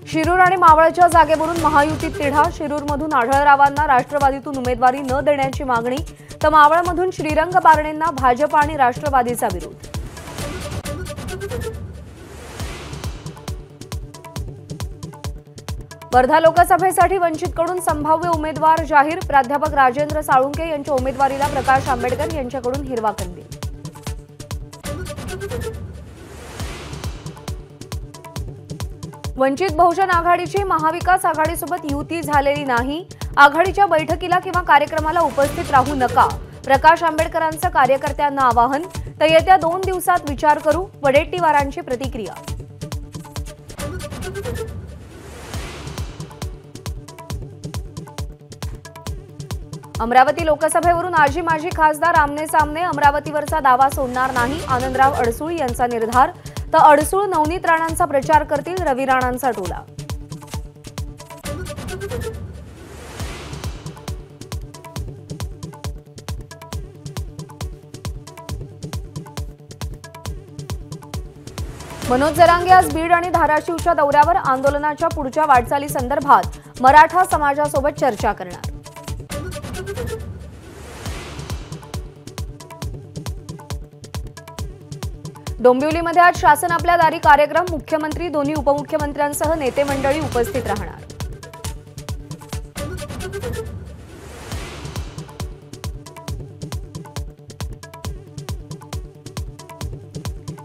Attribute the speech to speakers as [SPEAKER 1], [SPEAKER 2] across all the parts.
[SPEAKER 1] शिरूर आणि मावळच्या जागेवरून महायुतीत तिढा। शिरूरमधून आढळरावांना राष्ट्रवादीतून उमेदवारी न देण्याची मागणी, तर मावळमधून श्रीरंग बारणेंना भाजप आणि राष्ट्रवादीचा विरोध। वर्धा लोकसभेसाठी वंचितकडून संभाव्य उमेदवार जाहीर। प्राध्यापक राजेंद्र साळुंके यांच्या उमेदवारीला प्रकाश आंबेडकर यांच्याकडून हिरवा कंदील। वंचित बहुजन आघाडीची महाविकास आघाडीसोबत युती झालेली नाही। आघाडीच्या बैठकीला किंवा कार्यक्रमाला उपस्थित राहू नका, प्रकाश आंबेडकरांचं कार्यकर्त्यांना आवाहन। तर येत्या 2 दिवसात विचार करू, वडेट्टीवारांची प्रतिक्रिया। अमरावती लोकसभेवरून आजी माजी खासदार आमने सामने। अमरावतीवरचा दावा सोडणार नाही, आनंदराव अडसूळ यांचा निर्धार। तर अडसूळ नवनीत राणांचा प्रचार करतील, रवी राणांचा टोला। मनोज जरांगे आज बीड आणि धाराशिवच्या दौऱ्यावर। आंदोलनाच्या पुढच्या वाटचाली संदर्भात मराठा समाजासोबत चर्चा करणार। डोंबिवलीमध्ये आज शासन आपल्या दारी कार्यक्रम। मुख्यमंत्री, दोन्ही उपमुख्यमंत्र्यांसह नेते मंडळी उपस्थित राहणार।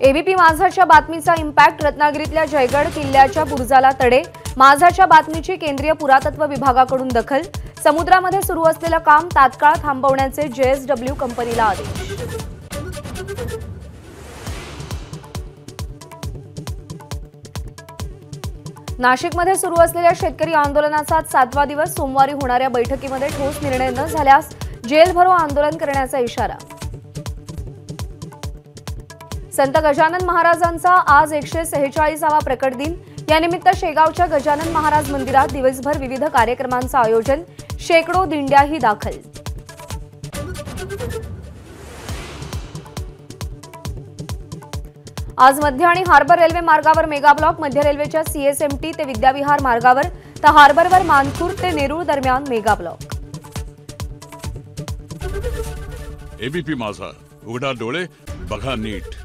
[SPEAKER 1] एबीपी माझाच्या बातमीचा इम्पॅक्ट। रत्नागिरीतल्या जयगड किल्ल्याच्या बुरुजाला तडे। माझाच्या बातमीची केंद्रीय पुरातत्व विभागाकडून दखल। समुद्रामध्ये सुरू असलेलं काम तात्काळ थांबवण्याचे JSW कंपनीला आदेश। नाशिकमध्ये सुरू असलेल्या शेतकरी आंदोलनाचा 7वा दिवस। सोमवारी होणाऱ्या बैठकीमध्ये ठोस निर्णय न झाल्यास जेल भरो आंदोलन करण्याचा इशारा। संत गजानन महाराजांचा आज 146वा प्रकट दिन। यानिमित्त शेगावच्या गजानन महाराज मंदिरात दिवसभर विविध कार्यक्रमांचं आयोजन। शेकडो दिंड्याही दाखल। आज मध्य आणि हार्बर रेल्वे मार्गावर मेगा ब्लॉक। मध्य रेल्वेच्या CSMT ते विद्याविहार मार्गावर, तर हार्बरवर मानखुर्द ते नेरूळ दरम्यान मेगा ब्लॉक।
[SPEAKER 2] एबीपी माझा, उघडा डोळे बघा नीट।